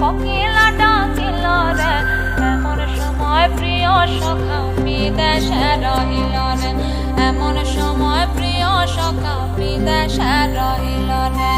কোকিলা ডাকিল রে এমন সময় প্রিয় সখা বিদেশে রহিল রে এমন সময় প্রিয় সখা বিদেশে রহিল রে